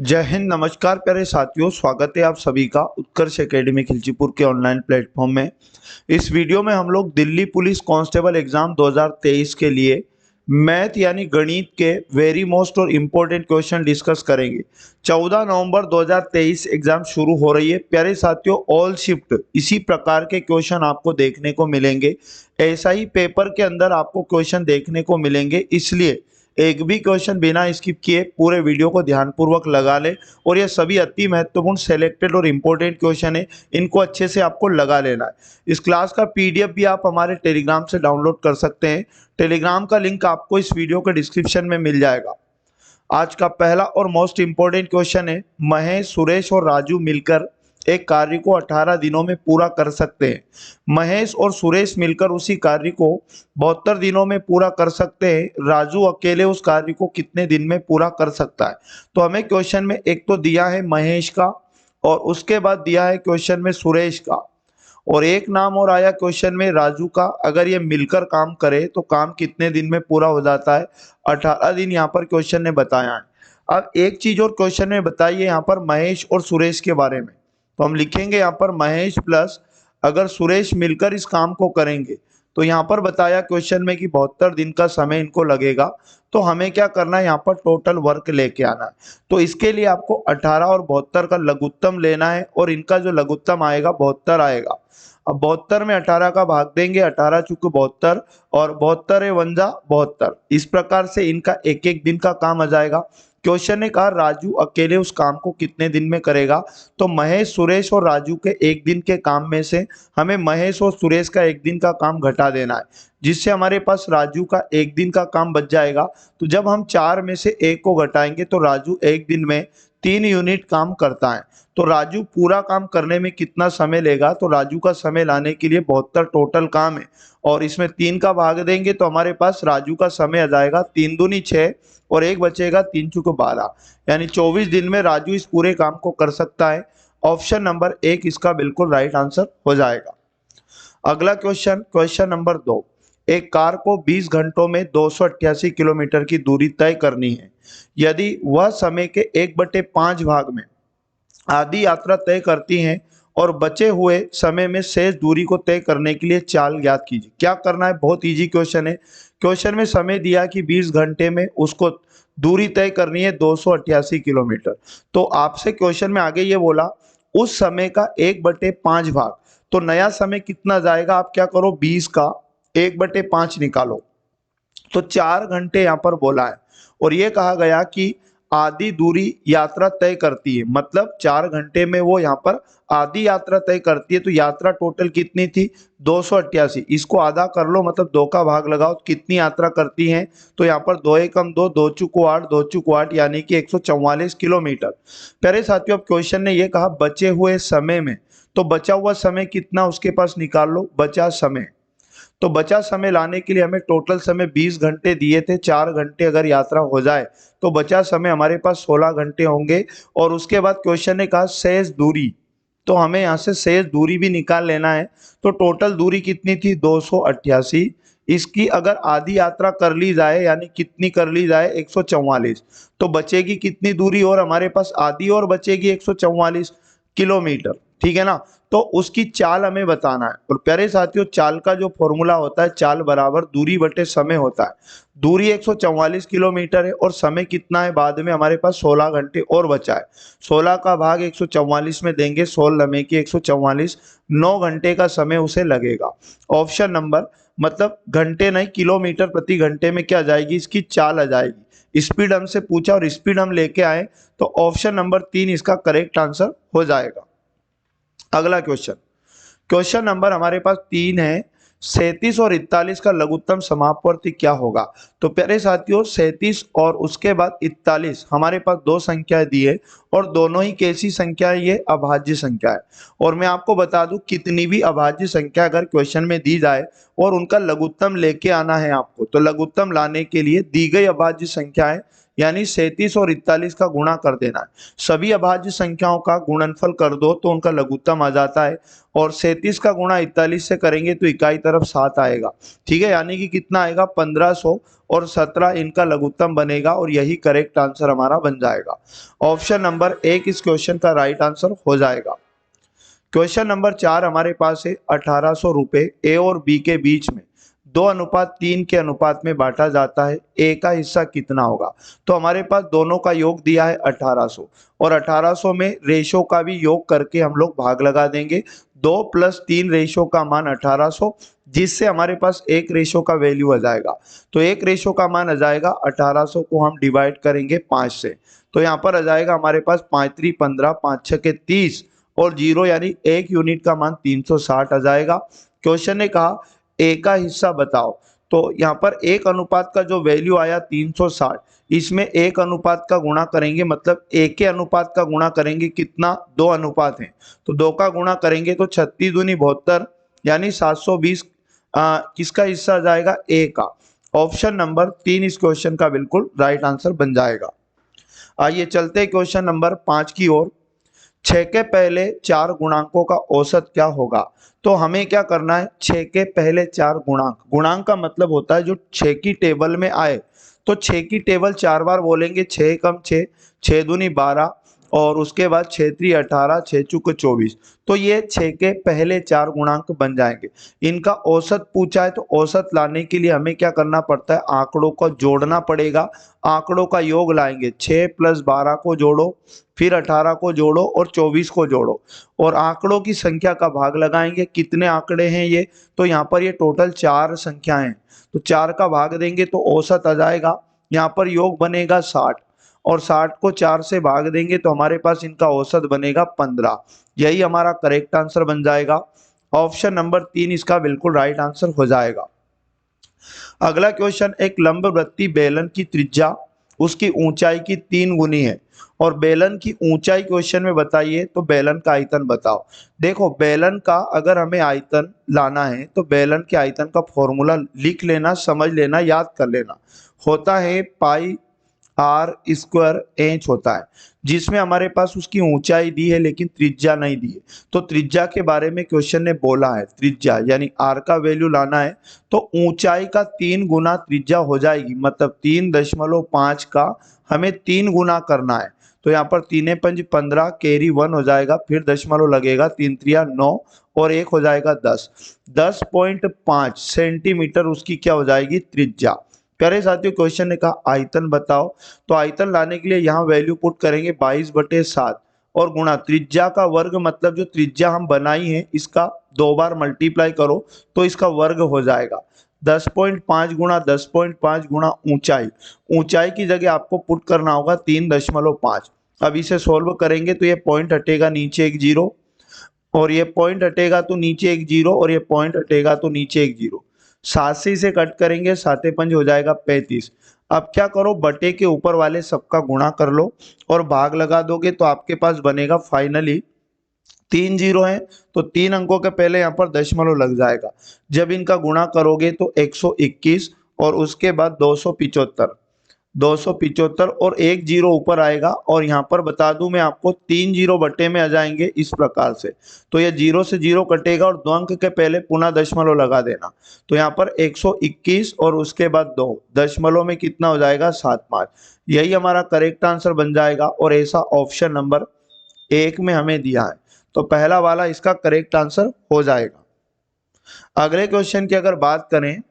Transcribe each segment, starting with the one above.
जय हिंद, नमस्कार प्यारे साथियों। स्वागत है आप सभी का उत्कर्ष एकेडमी खिलचीपुर के ऑनलाइन प्लेटफॉर्म में। इस वीडियो में हम लोग दिल्ली पुलिस कांस्टेबल एग्जाम 2023 के लिए मैथ यानी गणित के वेरी मोस्ट और इम्पोर्टेंट क्वेश्चन डिस्कस करेंगे। 14 नवंबर 2023 एग्जाम शुरू हो रही है प्यारे साथियों। ऑल शिफ्ट इसी प्रकार के क्वेश्चन आपको देखने को मिलेंगे। ऐसा ही पेपर के अंदर आपको क्वेश्चन देखने को मिलेंगे, इसलिए एक भी क्वेश्चन बिना स्किप किए पूरे वीडियो को ध्यानपूर्वक लगा ले। और ये सभी अति महत्वपूर्ण सेलेक्टेड और इम्पोर्टेंट क्वेश्चन है, इनको अच्छे से आपको लगा लेना है। इस क्लास का पीडीएफ भी आप हमारे टेलीग्राम से डाउनलोड कर सकते हैं। टेलीग्राम का लिंक आपको इस वीडियो के डिस्क्रिप्शन में मिल जाएगा। आज का पहला और मोस्ट इम्पोर्टेंट क्वेश्चन है, महेश, सुरेश और राजू मिलकर एक कार्य को 18 दिनों में पूरा कर सकते हैं। महेश और सुरेश मिलकर उसी कार्य को 72 दिनों में पूरा कर सकते हैं। राजू अकेले उस कार्य को कितने दिन में पूरा कर सकता है? तो हमें क्वेश्चन में एक तो दिया है महेश का और उसके बाद दिया है क्वेश्चन में सुरेश का, और एक नाम और आया क्वेश्चन में राजू का। अगर ये मिलकर काम करे तो काम कितने दिन में पूरा हो जाता है? 18 दिन यहाँ पर क्वेश्चन ने बताया है। अब एक चीज और क्वेश्चन में बताइए यहाँ पर महेश और सुरेश के बारे में, तो हम लिखेंगे यहाँ पर महेश प्लस अगर सुरेश मिलकर इस काम को करेंगे तो यहाँ पर बताया क्वेश्चन में कि 72 दिन का समय इनको लगेगा। तो हमें क्या करना है, यहाँ पर टोटल वर्क लेके आना है। तो इसके लिए आपको 18 और 72 का लघुत्तम लेना है, और इनका जो लघुत्तम आएगा 72 आएगा। अब 72 में 18 का भाग देंगे, 18 चुके 72 और 72 है 1 जा 72। इस प्रकार से इनका एक एक दिन का काम आ जाएगा। क्वेश्चन ने कहा राजू अकेले उस काम को कितने दिन में करेगा? तो महेश, सुरेश और राजू के एक दिन के काम में से हमें महेश और सुरेश का एक दिन का काम घटा देना है, जिससे हमारे पास राजू का एक दिन का काम बच जाएगा। तो जब हम 4 में से 1 को घटाएंगे तो राजू एक दिन में 3 यूनिट काम करता है। तो राजू पूरा काम करने में कितना समय लेगा? तो राजू का समय लाने के लिए 72 टोटल काम है, और इसमें 3 का भाग देंगे तो हमारे पास राजू का समय आ जाएगा 3 दूनी 6 और 1 बचेगा 3 चुके 12, यानी 24 दिन में राजू इस पूरे काम को कर सकता है। ऑप्शन नंबर 1 इसका बिल्कुल राइट आंसर हो जाएगा। अगला क्वेश्चन, क्वेश्चन नंबर 2। एक कार को 20 घंटों में 288 किलोमीटर की दूरी तय करनी है। यदि वह समय के 1/5 भाग में आधी यात्रा तय करती हैं और बचे हुए समय में शेष दूरी को तय करने के लिए चाल ज्ञात कीजिए। क्या करना है? बहुत इजी क्वेश्चन है। क्वेश्चन में समय दिया कि 20 घंटे में उसको दूरी तय करनी है 288 किलोमीटर। तो आपसे क्वेश्चन में आगे ये बोला उस समय का 1/5 भाग, तो नया समय कितना जाएगा? आप क्या करो, 20 का 1/5 निकालो, तो 4 घंटे यहाँ पर बोला है। और ये कहा गया कि आधी दूरी यात्रा तय करती है, मतलब 4 घंटे में वो यहाँ पर आधी यात्रा तय करती है। तो यात्रा टोटल कितनी थी? 288। इसको आधा कर लो, मतलब 2 का भाग लगाओ, तो कितनी यात्रा करती हैं? तो यहाँ पर 2 एकम 2, 2 चुको 8, 2 चुको 8, यानी कि 144 किलोमीटर। प्यारे साथियों, अब क्वेश्चन ने ये कहा बचे हुए समय में, तो बचा हुआ समय कितना उसके पास निकाल लो, बचा समय। तो बचा समय लाने के लिए हमें टोटल समय 20 घंटे दिए थे, 4 घंटे अगर यात्रा हो जाए तो बचा समय हमारे पास 16 घंटे होंगे। और उसके बाद क्वेश्चन ने कहा शेष दूरी, तो हमें यहाँ से शेष दूरी भी निकाल लेना है। तो टोटल दूरी कितनी थी? 288। इसकी अगर आधी यात्रा कर ली जाए, यानी कितनी कर ली जाए? 144। तो बचेगी कितनी दूरी? और हमारे पास आधी और बचेगी 144 किलोमीटर, ठीक है ना। तो उसकी चाल हमें बताना है। और प्यारे साथियों, चाल का जो फॉर्मूला होता है, चाल बराबर दूरी बटे समय होता है। दूरी 144 किलोमीटर है और समय कितना है? बाद में हमारे पास 16 घंटे और बचा है। 16 का भाग 144 में देंगे, 16 लम्हे की 144, 9 घंटे का समय उसे लगेगा। ऑप्शन नंबर, मतलब घंटे नहीं, किलोमीटर प्रति घंटे में क्या आ जाएगी? इसकी चाल आ जाएगी। स्पीड हमसे पूछा और स्पीड हम लेके आए, तो ऑप्शन नंबर 3 इसका करेक्ट आंसर हो जाएगा। अगला क्वेश्चन, क्वेश्चन नंबर हमारे पास 3 है। 37 और 41 का लघुत्तम समापवर्ती क्या होगा? तो प्यारे साथियों, 37 और उसके बाद 41 हमारे पास 2 संख्याएं दी है, और दोनों ही कैसी संख्या है? ये अभाज्य संख्या है। और मैं आपको बता दूं, कितनी भी अभाज्य संख्या अगर क्वेश्चन में दी जाए और उनका लघुत्तम लेके आना है आपको, तो लघुत्तम लाने के लिए दी गई अभाज्य संख्याएं यानी 37 और 41 का गुणा कर देना है। सभी अभाज्य संख्याओं का गुणनफल कर दो तो उनका लघुत्तम आ जाता है, और 37 का गुणा 41 से करेंगे तो इकाई तरफ 7 आएगा। ठीक है, यानी कि कितना आएगा 1500 और 17 इनका लघुत्तम बनेगा, और यही करेक्ट आंसर हमारा बन जाएगा। ऑप्शन नंबर 1 इस क्वेश्चन का राइट आंसर हो जाएगा। क्वेश्चन नंबर 4 हमारे पास है 1800 रुपए ए और बी के बीच में 2:3 के अनुपात में बांटा जाता है, ए का हिस्सा कितना होगा। तो हमारे पास दोनों का योग दिया है 1800, और 1800 में रेशो का भी योग करके हम लोग भाग लगा देंगे। 2 + 3 रेशो का मान 1800, जिससे हमारे पास एक रेशो का वैल्यू आ जाएगा। तो एक रेशो का मान आ जाएगा 1800 को हम डिवाइड करेंगे 5 से, तो यहाँ पर आ जाएगा हमारे पास 5 3 15, 5 6 30 और 0 यानी एक यूनिट का मान 360 आ जाएगा। क्वेश्चन ने कहा ए का हिस्सा बताओ, तो यहाँ पर एक अनुपात का जो वैल्यू आया 360, इसमें एक अनुपात का गुणा करेंगे, मतलब एक के अनुपात का गुणा करेंगे, कितना 2 अनुपात हैं तो 2 का गुणा करेंगे तो 36 दूनी 72 यानी 720 किसका हिस्सा आ जाएगा ए का। ऑप्शन नंबर 3 इस क्वेश्चन का बिल्कुल राइट आंसर बन जाएगा। आइए चलते हैं क्वेश्चन नंबर 5 की ओर। 6 के पहले 4 गुणांकों का औसत क्या होगा। तो हमें क्या करना है, 6 के पहले 4 गुणांक, गुणांक का मतलब होता है जो 6 की टेबल में आए, तो 6 की टेबल 4 बार बोलेंगे, 6 कम 6, 6 दूनी 12 और उसके बाद 6 3 18, 6 चौक 24, तो ये 6 के पहले 4 गुणांक बन जाएंगे। इनका औसत पूछा है, तो औसत लाने के लिए हमें क्या करना पड़ता है, आंकड़ों को जोड़ना पड़ेगा। आंकड़ों का योग लाएंगे, 6 + 12 को जोड़ो, फिर 18 को जोड़ो और 24 को जोड़ो, और आंकड़ों की संख्या का भाग लगाएंगे। कितने आंकड़े हैं ये, तो यहाँ पर ये टोटल 4 संख्याएं हैं, तो 4 का भाग देंगे तो औसत आ जाएगा। यहाँ पर योग बनेगा 60, और 60 को 4 से भाग देंगे तो हमारे पास इनका औसत बनेगा 15। यही हमारा करेक्ट आंसर बन जाएगा। ऑप्शन नंबर 3 इसका बिल्कुल राइट आंसर हो जाएगा। अगला क्वेश्चन, एक लंबवृत्तीय बेलन की त्रिज्या उसकी ऊंचाई की 3 गुनी है, और बेलन की ऊंचाई क्वेश्चन में बताइए, तो बेलन का आयतन बताओ। देखो बेलन का अगर हमें आयतन लाना है तो बेलन के आयतन का फॉर्मूला लिख लेना, समझ लेना, याद कर लेना। होता है पाई आर स्क्वायर इंच होता है, जिसमें हमारे पास उसकी ऊंचाई दी है लेकिन त्रिज्या नहीं दी है। तो त्रिज्या के बारे में क्वेश्चन ने बोला है, त्रिज्या यानी आर का वैल्यू लाना है, तो ऊंचाई का 3 गुना त्रिज्या हो जाएगी, मतलब 3.5 का हमें 3 गुना करना है। तो यहाँ पर 3 पंज 15 कैरी 1 हो जाएगा, फिर दशमलव लगेगा, 3 3 9 और 1 हो जाएगा 10, 10.5 सेंटीमीटर उसकी क्या हो जाएगी त्रिज्या। प्यारे साथियों, क्वेश्चन ने कहा आयतन बताओ, तो आयतन लाने के लिए यहाँ वैल्यू पुट करेंगे 22/7 और गुणा त्रिज्या का वर्ग, मतलब जो त्रिज्या हम बनाई है इसका 2 बार मल्टीप्लाई करो तो इसका वर्ग हो जाएगा। 10.5 गुणा 10.5 गुणा ऊंचाई, ऊंचाई की जगह आपको पुट करना होगा 3.5। अब इसे सोल्व करेंगे तो ये पॉइंट हटेगा नीचे एक जीरो, और ये पॉइंट हटेगा तो नीचे एक जीरो, और ये पॉइंट हटेगा तो नीचे एक जीरो। 7 से इसे कट करेंगे, 7 पंज हो जाएगा 35। अब क्या करो, बटे के ऊपर वाले सबका गुणा कर लो और भाग लगा दोगे तो आपके पास बनेगा फाइनली 3 जीरो है, तो 3 अंकों के पहले यहाँ पर दशमलव लग जाएगा। जब इनका गुणा करोगे तो 121 और उसके बाद 275, 275 और एक जीरो ऊपर आएगा, और यहाँ पर बता दूं मैं आपको 3 जीरो बटे में आ जाएंगे इस प्रकार से। तो ये जीरो से जीरो कटेगा और 2 अंक के पहले पुनः दशमलव लगा देना, तो यहाँ पर 121 और उसके बाद 2 दशमलव में कितना हो जाएगा 75। यही हमारा करेक्ट आंसर बन जाएगा, और ऐसा ऑप्शन नंबर 1 में हमें दिया है, तो पहला वाला इसका करेक्ट आंसर हो जाएगा। अगले क्वेश्चन की अगर बात करें,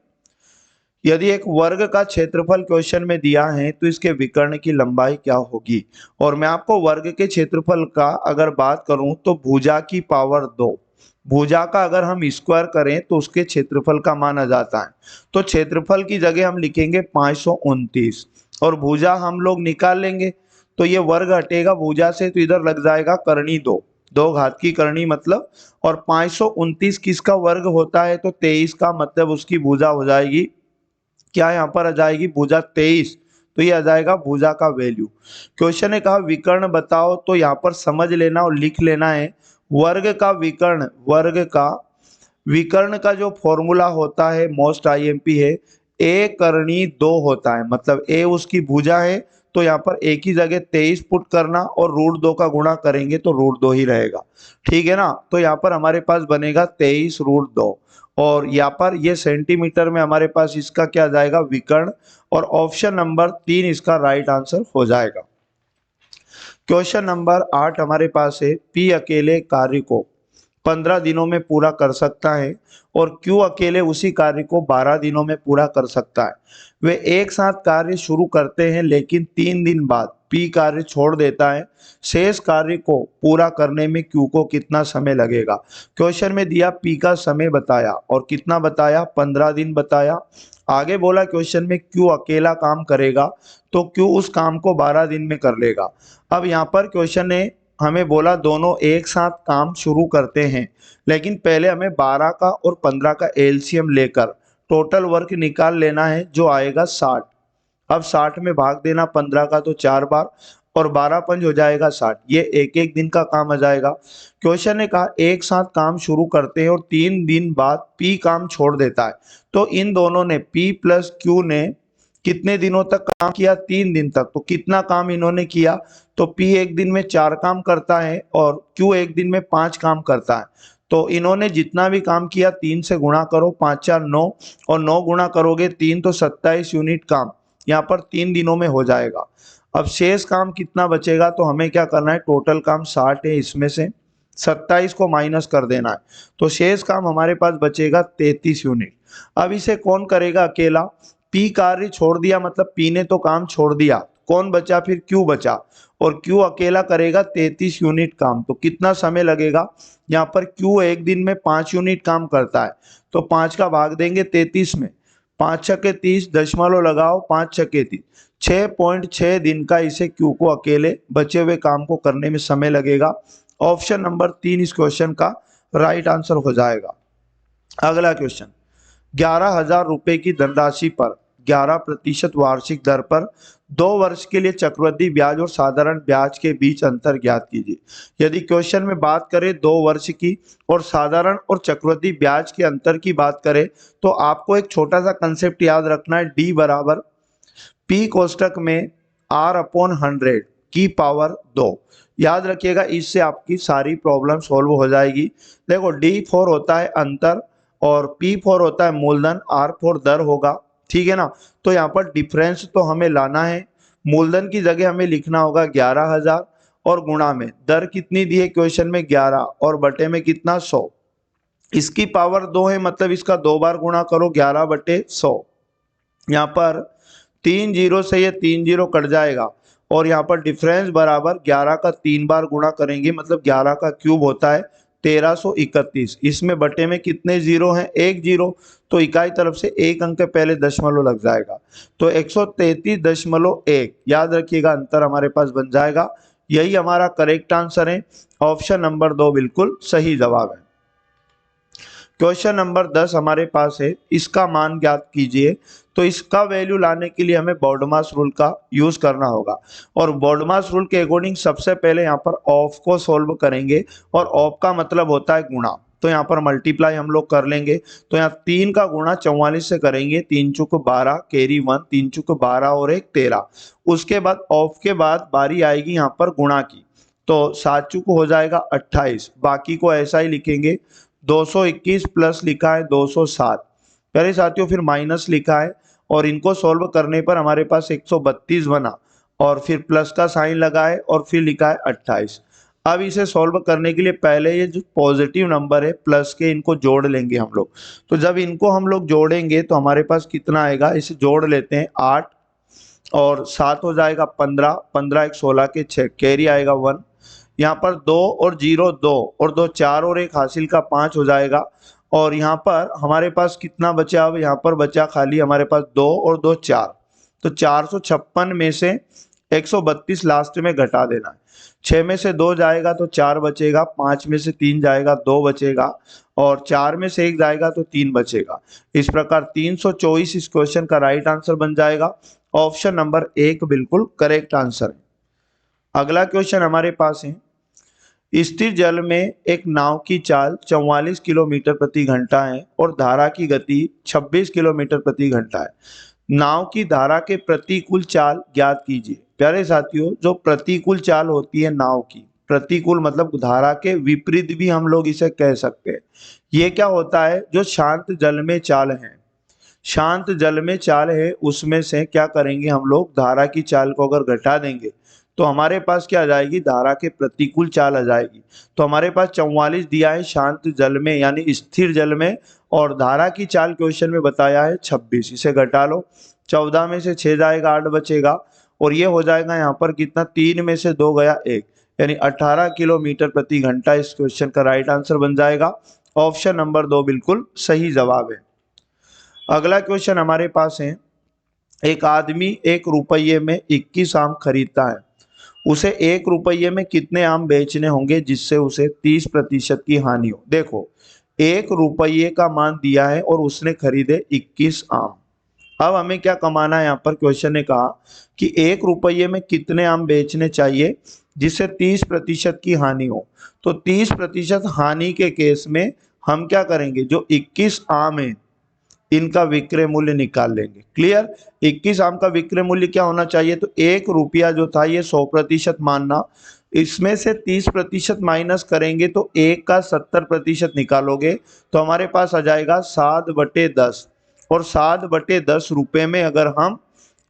यदि एक वर्ग का क्षेत्रफल क्वेश्चन में दिया है तो इसके विकर्ण की लंबाई क्या होगी। और मैं आपको वर्ग के क्षेत्रफल का अगर बात करूं तो भुजा की पावर 2, भुजा का अगर हम स्क्वायर करें तो उसके क्षेत्रफल का मान आ जाता है। तो क्षेत्रफल की जगह हम लिखेंगे 529, और भुजा हम लोग निकाल लेंगे, तो ये वर्ग हटेगा भुजा से, तो इधर लग जाएगा करनी 2, 2 घात की करनी मतलब, और 529 किसका वर्ग होता है, तो 23 का, मतलब उसकी भुजा हो जाएगी क्या, यहाँ पर आ जाएगी भुजा 23, तो ये आ जाएगा भुजा का वैल्यू। क्वेश्चन ने कहा विकर्ण बताओ, तो यहाँ पर समझ लेना और लिख लेना है, वर्ग का विकर्ण, वर्ग का विकर्ण का जो फॉर्मूला होता है मोस्ट आईएमपी है, ए करनी 2 होता है, मतलब ए उसकी भुजा है तो यहाँ पर एक ही जगह 23 पुट करना और √2 का गुणा करेंगे तो √2 ही रहेगा, ठीक है ना। तो यहाँ पर हमारे पास बनेगा 23√2 और यहाँ पर ये सेंटीमीटर में हमारे पास इसका क्या जाएगा विकर्ण, और ऑप्शन नंबर 3 इसका राइट आंसर हो जाएगा। क्वेश्चन नंबर 8 हमारे पास है, पी अकेले कार्य को 15 दिनों में पूरा कर सकता है और क्यू अकेले उसी कार्य को 12 दिनों में पूरा कर सकता है। वे एक साथ कार्य शुरू करते हैं लेकिन 3 दिन बाद पी कार्य छोड़ देता है। शेष कार्य को पूरा करने में क्यू को कितना समय लगेगा। क्वेश्चन में दिया पी का समय बताया और कितना बताया, 15 दिन बताया। आगे बोला क्वेश्चन में क्यू अकेला काम करेगा तो क्यू उस काम को 12 दिन में कर लेगा। अब यहाँ पर क्वेश्चन ने हमें बोला दोनों एक साथ काम शुरू करते हैं, लेकिन पहले हमें 12 का और 15 का एलसीएम लेकर टोटल वर्क निकाल लेना है जो आएगा 60। अब 60 में भाग देना 15 का तो 4 बार और 12 पंज हो जाएगा 60। ये एक एक दिन का काम आ जाएगा। क्वेश्चन ने कहा एक साथ काम शुरू करते हैं और 3 दिन बाद पी काम छोड़ देता है, तो इन दोनों ने पी प्लस क्यू ने कितने दिनों तक काम किया, 3 दिन तक। तो कितना काम इन्होंने किया, तो पी एक दिन में 4 काम करता है और क्यू एक दिन में 5 काम करता है। तो इन्होंने जितना भी काम किया 3 से गुणा करो, 5 4 9 और 9 गुणा करोगे 3 तो 27 यूनिट काम यहाँ पर 3 दिनों में हो जाएगा। अब शेष काम कितना बचेगा, तो हमें क्या करना है, टोटल काम 60 है, इसमें से 27 को माइनस कर देना है, तो शेष काम हमारे पास बचेगा 33 यूनिट। अब इसे कौन करेगा अकेला, पी कार्य छोड़ दिया मतलब पी ने तो काम छोड़ दिया, कौन बचा, फिर क्यू बचा और क्यू अकेला करेगा 33 यूनिट काम। तो कितना समय लगेगा, यहाँ पर क्यू एक दिन में 5 यूनिट काम करता है तो 5 का भाग देंगे 33 में, 5 छक्के 30 दशमलव लगाओ 5 छक्के 30, 6.6 दिन का इसे क्यू को अकेले बचे हुए काम को करने में समय लगेगा। ऑप्शन नंबर 3 इस क्वेश्चन का राइट आंसर हो जाएगा। अगला क्वेश्चन, 11,000 रुपए की धनराशि पर 11% वार्षिक दर पर 2 वर्ष के लिए चक्रवृद्धि ब्याज और साधारण ब्याज के बीच अंतर ज्ञात कीजिए। यदि क्वेश्चन में बात करें 2 वर्ष की और साधारण और चक्रवृद्धि ब्याज के अंतर की बात करें तो आपको एक छोटा सा कंसेप्ट याद रखना है, डी बराबर पी कोष्टक में R/100 की पावर 2। याद रखिएगा, इससे आपकी सारी प्रॉब्लम सॉल्व हो जाएगी। देखो D4 होता है अंतर और P4 होता है मूलधन, R4 दर होगा, ठीक है ना। तो यहाँ पर डिफरेंस तो हमें लाना है, मूलधन की जगह हमें लिखना होगा 11,000 और गुणा में दर कितनी दी है क्वेश्चन में 11 और बटे में कितना 100। इसकी पावर 2 है मतलब इसका 2 बार गुणा करो 11/100। यहाँ पर 3 जीरो से ये 3 जीरो कट जाएगा और यहाँ पर डिफरेंस बराबर 11 का 3 बार गुणा करेंगे मतलब 11 का क्यूब होता है 1331। इसमें बटे में कितने जीरो हैं, 1 जीरो, तो इकाई तरफ से एक अंक के पहले दशमलव लग जाएगा तो 133.1। याद रखिएगा अंतर हमारे पास बन जाएगा। यही हमारा करेक्ट आंसर है, ऑप्शन नंबर 2 बिल्कुल सही जवाब है। क्वेश्चन नंबर 10 हमारे पास है, इसका मान ज्ञात कीजिए। तो इसका वैल्यू लाने के लिए हमें बॉडमास रूल का यूज करना होगा और बॉडमास रूल के अकॉर्डिंग सबसे पहले यहाँ पर ऑफ को सॉल्व करेंगे और ऑफ का मतलब होता है गुणा, तो यहाँ पर मल्टीप्लाई हम लोग कर लेंगे। तो यहाँ 3 का गुणा 44 से करेंगे, 3 चुक 12 कैरी 1, 3 चुक 12 और 1 13। उसके बाद ऑफ के बाद बारी आएगी यहाँ पर गुणा की, तो 7 चुक हो जाएगा 28, बाकी को ऐसा ही लिखेंगे। 221 प्लस लिखा है 207 प्यारे साथियों, फिर माइनस लिखा है और इनको सॉल्व करने पर हमारे पास 132 बना और फिर प्लस का साइन लगा है और फिर लिखा है 28। अब इसे सॉल्व करने के लिए पहले ये जो पॉजिटिव नंबर है प्लस के इनको जोड़ लेंगे हम लोग। तो जब इनको हम लोग जोड़ेंगे तो हमारे पास कितना आएगा, इसे जोड़ लेते हैं 8 और 7 हो जाएगा 15, 15 1 16 के 6, कैरी आएगा 1। यहाँ पर 2 और 0 2 और 2 4 और 1 हासिल का 5 हो जाएगा और यहाँ पर हमारे पास कितना बचा, अब यहाँ पर बचा खाली हमारे पास 2 और 2 4, तो 456 में से 132 लास्ट में घटा देना है। 6 में से 2 जाएगा तो 4 बचेगा, 5 में से 3 जाएगा 2 बचेगा और 4 में से 1 जाएगा तो 3 बचेगा। इस प्रकार 324 इस क्वेश्चन का राइट आंसर बन जाएगा। ऑप्शन नंबर 1 बिल्कुल करेक्ट आंसर है। अगला क्वेश्चन हमारे पास है, स्थिर जल में एक नाव की चाल 44 किलोमीटर प्रति घंटा है और धारा की गति 26 किलोमीटर प्रति घंटा है। नाव की धारा के प्रतिकूल चाल ज्ञात कीजिए। प्यारे साथियों, जो प्रतिकूल चाल होती है नाव की, प्रतिकूल मतलब धारा के विपरीत भी हम लोग इसे कह सकते हैं। ये क्या होता है, जो शांत जल में चाल है, शांत जल में चाल है, उसमें से क्या करेंगे हम लोग, धारा की चाल को अगर घटा देंगे तो हमारे पास क्या आ जाएगी, धारा के प्रतिकूल चाल आ जाएगी। तो हमारे पास 44 दिया है शांत जल में यानी स्थिर जल में, और धारा की चाल क्वेश्चन में बताया है 26। इसे घटा लो, 14 में से 6 जाएगा, 8 बचेगा, और ये हो जाएगा यहाँ पर कितना, 3 में से 2 गया 1, यानी 18 किलोमीटर प्रति घंटा इस क्वेश्चन का राइट आंसर बन जाएगा। ऑप्शन नंबर 2 बिल्कुल सही जवाब है। अगला क्वेश्चन हमारे पास है, एक आदमी 1 रुपये में 21 आम खरीदता है, उसे 1 रुपये में कितने आम बेचने होंगे जिससे उसे 30% की हानि हो। देखो, 1 रुपये का मान दिया है और उसने खरीदे 21 आम। अब हमें क्या कमाना है, यहाँ पर क्वेश्चन ने कहा कि 1 रुपये में कितने आम बेचने चाहिए जिससे 30% की हानि हो। तो 30% हानि के केस में हम क्या करेंगे, जो 21 आम है इनका विक्रय मूल्य निकाल लेंगे। क्लियर, 21 आम का विक्रय मूल्य क्या होना चाहिए, तो 1 रुपया जो था ये 100% मानना, इसमें से 30% माइनस करेंगे तो 1 का 70% निकालोगे तो हमारे पास आ जाएगा 7/10। और 7/10 रुपए में अगर हम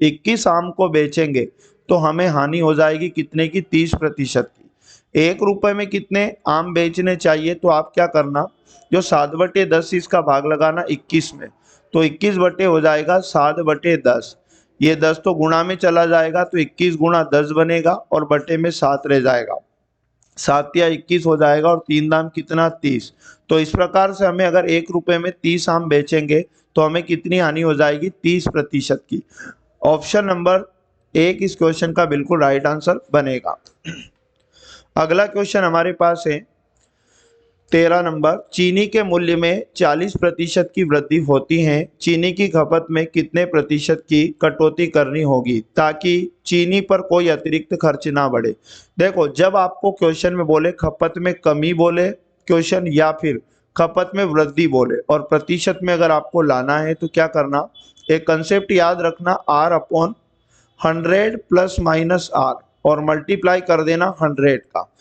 21 आम को बेचेंगे तो हमें हानि हो जाएगी कितने की, 30% की। 1 रुपए में कितने आम बेचने चाहिए, तो आप क्या करना, जो 7/10 इसका भाग लगाना 21 में, तो 21 बटे हो जाएगा 7/10। ये 10 तो गुणा में चला जाएगा तो 21 गुणा 10 बनेगा और बटे में 7 रह जाएगा, 7 या 21 हो जाएगा, और 3 दाम कितना, 30। तो इस प्रकार से हमें अगर 1 रुपये में 30 आम बेचेंगे तो हमें कितनी हानि हो जाएगी, 30% की। ऑप्शन नंबर 1 इस क्वेश्चन का बिल्कुल राइट आंसर बनेगा। अगला क्वेश्चन हमारे पास है 13 नंबर, चीनी के मूल्य में 40% की वृद्धि होती है, चीनी की खपत में कितने प्रतिशत की कटौती करनी होगी ताकि चीनी पर कोई अतिरिक्त खर्च ना बढ़े। देखो, जब आपको क्वेश्चन में बोले खपत में कमी बोले क्वेश्चन, या फिर खपत में वृद्धि बोले और प्रतिशत में अगर आपको लाना है तो क्या करना, एक कंसेप्ट याद रखना, R/100 प्लस माइनस R और मल्टीप्लाई कर देना 100 का।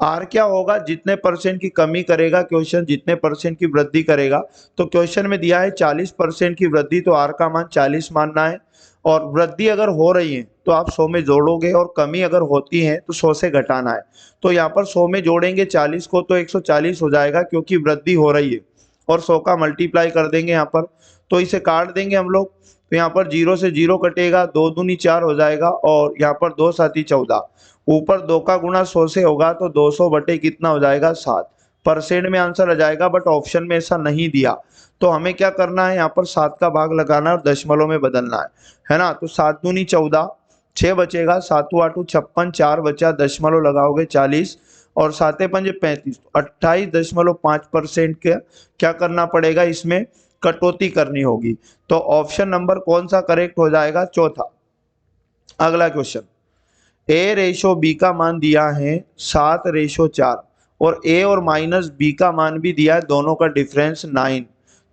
आर क्या होगा, जितने परसेंट की कमी करेगा क्वेश्चन जितने परसेंट की वृद्धि करेगा। तो क्वेश्चन में दिया है 40% की वृद्धि, तो आर का मान 40 मानना है, और वृद्धि अगर हो रही है तो आप 100 में जोड़ोगे, और कमी अगर होती है तो 100 से घटाना है। तो यहाँ पर 100 में जोड़ेंगे 40 को तो 140 हो जाएगा क्योंकि वृद्धि हो रही है, और 100 का मल्टीप्लाई कर देंगे यहाँ पर, तो इसे काट देंगे हम लोग। तो यहाँ पर 0 से 0 कटेगा, 2 दूनी 4 हो जाएगा, और यहाँ पर 2 साथी 14, ऊपर 2 का गुणा 100 से होगा तो 200 बटे कितना हो जाएगा, 7% में आंसर आ जाएगा। बट ऑप्शन में ऐसा नहीं दिया, तो हमें क्या करना है, यहाँ पर 7 का भाग लगाना और दशमलव में बदलना है ना। तो 7 दूनी 14, 6 बचेगा, 7 8 56, 4 बचा, दशमलव लगाओगे 40, और 7 5 35, 28.5% के क्या करना पड़ेगा, इसमें कटौती करनी होगी। तो ऑप्शन नंबर कौन सा करेक्ट हो जाएगा, चौथा। अगला क्वेश्चन, A/B का मान दिया है 7/4, और A और माइनस B का मान भी दिया है, दोनों का डिफरेंस 9।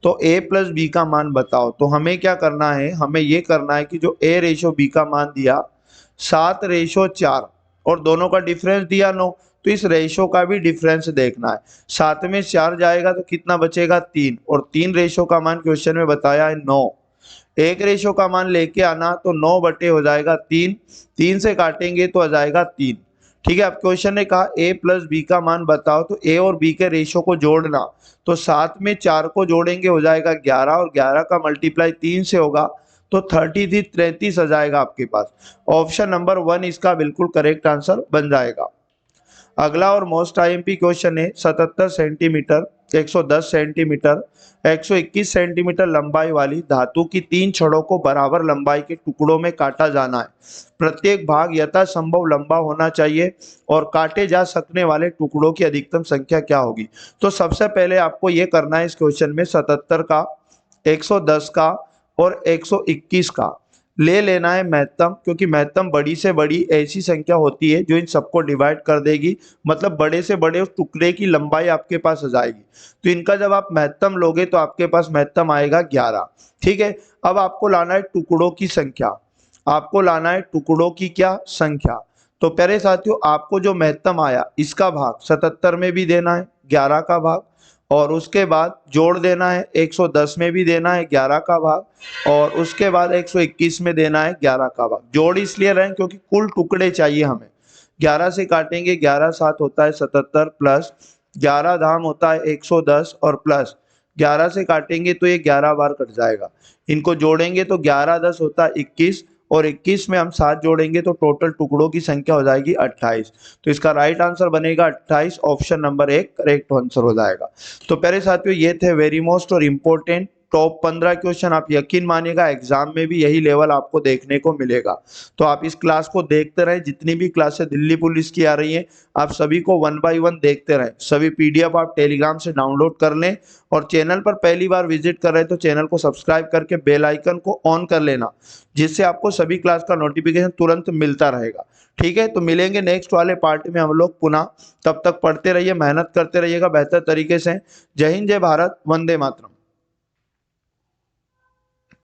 तो A प्लस B का मान बताओ। तो हमें क्या करना है, हमें ये करना है कि जो A/B का मान दिया 7/4 और दोनों का डिफरेंस दिया 9, तो इस रेशो का भी डिफरेंस देखना है। 7 में 4 जाएगा तो कितना बचेगा, 3, और 3 रेशो का मान क्वेश्चन में बताया है 9। 1 रेशो का मान लेके आना, तो 9 बटे हो जाएगा 3, 3 से काटेंगे तो आ जाएगा 3। ठीक है, अब क्वेश्चन ने कहा A प्लस B का मान बताओ, तो A और B के रेशो को जोड़ना, तो 7 में 4 को जोड़ेंगे हो जाएगा 11, और 11 का मल्टीप्लाई 3 से होगा तो 33 आ जाएगा आपके पास। ऑप्शन नंबर 1 इसका बिल्कुल करेक्ट आंसर बन जाएगा। अगला और मोस्ट आईएमपी क्वेश्चन है, 77 सेंटीमीटर, 110 सेंटीमीटर, 121 सेंटीमीटर लंबाई वाली धातु की 3 छड़ों को बराबर लंबाई के टुकड़ों में काटा जाना है। प्रत्येक भाग यथासंभव लंबा होना चाहिए और काटे जा सकने वाले टुकड़ों की अधिकतम संख्या क्या होगी। तो सबसे पहले आपको ये करना है इस क्वेश्चन में 77 का, 110 का और 121 का ले लेना है महत्तम, क्योंकि महत्तम बड़ी से बड़ी ऐसी संख्या होती है जो इन सबको डिवाइड कर देगी, मतलब बड़े से बड़े उस टुकड़े की लंबाई आपके पास आ जाएगी। तो इनका जब आप महत्तम लोगे तो आपके पास महत्तम आएगा 11। ठीक है, अब आपको लाना है टुकड़ों की संख्या, आपको लाना है टुकड़ों की क्या संख्या। तो प्यारे साथियों, आपको जो महत्तम आया इसका भाग 77 में भी देना है 11 का भाग, और उसके बाद जोड़ देना है 110 में भी देना है 11 का भाग, और उसके बाद 121 में देना है 11 का भाग। जोड़ इसलिए रहे क्योंकि कुल टुकड़े चाहिए हमें। 11 से काटेंगे 11 7 होता है 77, प्लस 11 धाम होता है 110, और प्लस 11 से काटेंगे तो ये 11 बार कट जाएगा। इनको जोड़ेंगे तो 11 10 होता है 21, और 21 में हम 7 जोड़ेंगे तो टोटल टुकड़ों की संख्या हो जाएगी 28। तो इसका राइट आंसर बनेगा 28, ऑप्शन नंबर 1 करेक्ट आंसर हो जाएगा। तो प्यारे साथियों, ये थे वेरी मोस्ट और इम्पोर्टेंट टॉप 15 क्वेश्चन। आप यकीन मानिएगा एग्जाम में भी यही लेवल आपको देखने को मिलेगा। तो आप इस क्लास को देखते रहें, जितनी भी क्लासेस दिल्ली पुलिस की आ रही हैं आप सभी को 1 बाय 1 देखते रहें। सभी पीडीएफ आप टेलीग्राम से डाउनलोड कर लें, और चैनल पर पहली बार विजिट कर रहे हैं तो चैनल को सब्सक्राइब करके बेल आइकन को ऑन कर लेना, जिससे आपको सभी क्लास का नोटिफिकेशन तुरंत मिलता रहेगा। ठीक है, तो मिलेंगे नेक्स्ट वाले पार्ट में हम लोग पुनः। तब तक पढ़ते रहिए, मेहनत करते रहिएगा बेहतर तरीके से। जय हिंद, जय भारत, वंदे मातरम।